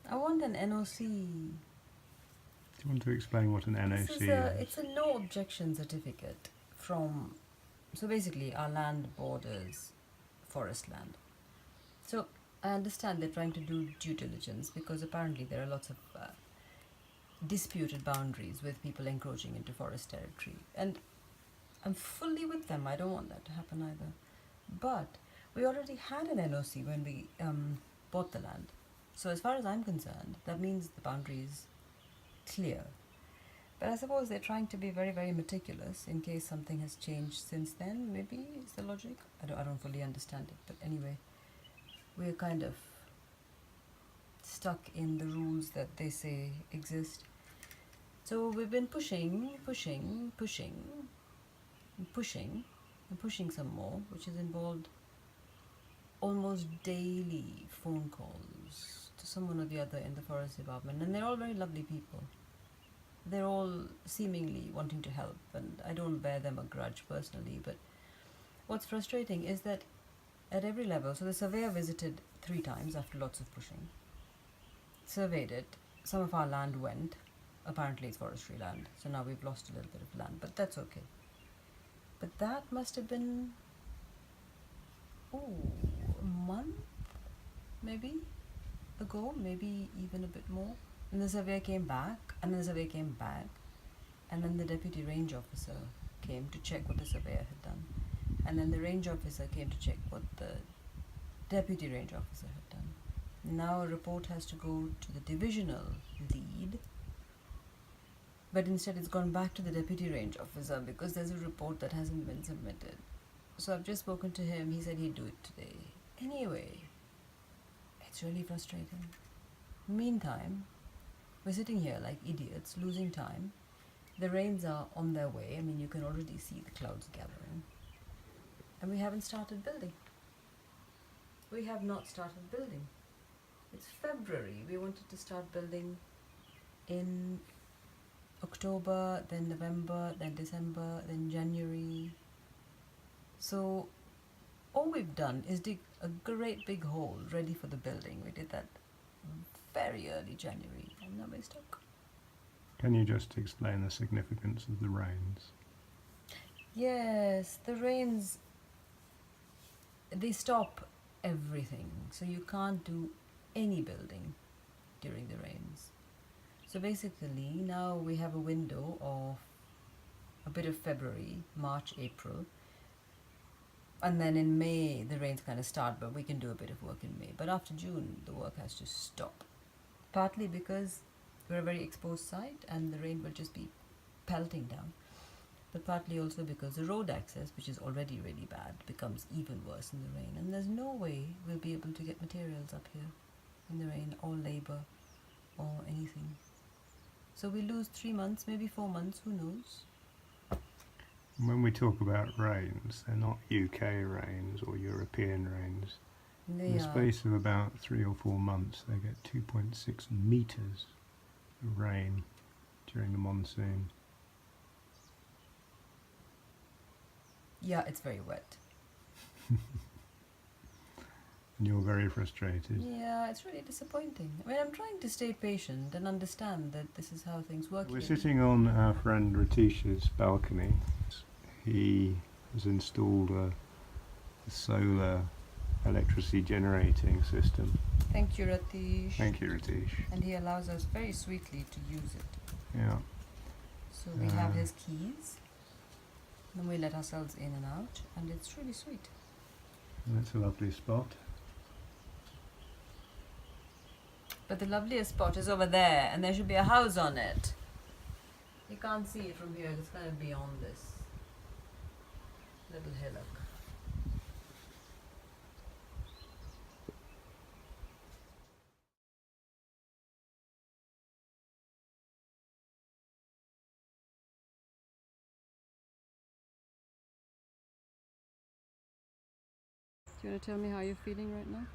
I want an NOC. Do you want to explain what an NOC is? It's a no objection certificate from. So basically, our land borders forest land. So I understand they're trying to do due diligence because apparently there are lots of disputed boundaries with people encroaching into forest territory. And I'm fully with them. I don't want that to happen either. But we already had an NOC when we bought the land. So as far as I'm concerned, that means the boundary is clear. But I suppose they're trying to be very, very meticulous in case something has changed since then. Maybe is the logic. I don't fully understand it. But anyway, we're kind of stuck in the rules that they say exist. So we've been pushing some more, which has involved almost daily phone calls to someone or the other in the forest department, and they're all very lovely people. They're all seemingly wanting to help, and I don't bear them a grudge personally, but what's frustrating is that at every level, so the surveyor visited 3 times after lots of pushing, surveyed it, some of our land went, apparently it's forestry land, so now we've lost a little bit of land, but that's okay. But that must have been, a month, maybe, ago, maybe even a bit more. And the surveyor came back, and then the surveyor came back, and then the deputy range officer came to check what the surveyor had done. And then the range officer came to check what the deputy range officer had done. Now a report has to go to the divisional lead, but instead it's gone back to the deputy range officer because there's a report that hasn't been submitted. So I've just spoken to him, he said he'd do it today. Anyway, it's really frustrating. Meantime, we're sitting here like idiots, losing time. The rains are on their way. I mean, you can already see the clouds gathering. And we haven't started building. We have not started building. It's February. We wanted to start building in October, then November, then December, then January. So all we've done is dig a great big hole ready for the building. We did that very early January, and now we're stuck. Can you just explain the significance of the rains? Yes, the rains, they stop everything. So you can't do any building during the rains. So basically, now we have a window of a bit of February, March, April. And then in May, the rains kind of start, but we can do a bit of work in May. But after June, the work has to stop. Partly because we're a very exposed site and the rain will just be pelting down. But partly also because the road access, which is already really bad, becomes even worse in the rain. And there's no way we'll be able to get materials up here in the rain, or labour, or anything. So we lose 3 months, maybe 4 months, who knows? When we talk about rains, they're not UK rains or European rains. In the space of about 3 or 4 months, they get 2.6 metres of rain during the monsoon. Yeah, it's very wet. And you're very frustrated. Yeah, it's really disappointing. I mean, I'm trying to stay patient and understand that this is how things work. We're sitting on our friend Ratish's balcony. He has installed a solar electricity generating system. Thank you, Ratish. Thank you, Ratish. And he allows us very sweetly to use it. Yeah. So we have his keys, and we let ourselves in and out, and it's really sweet. That's a lovely spot. But the loveliest spot is over there, and there should be a house on it. You can't see it from here, it's kind of beyond this little hillock. Do you want to tell me how you're feeling right now?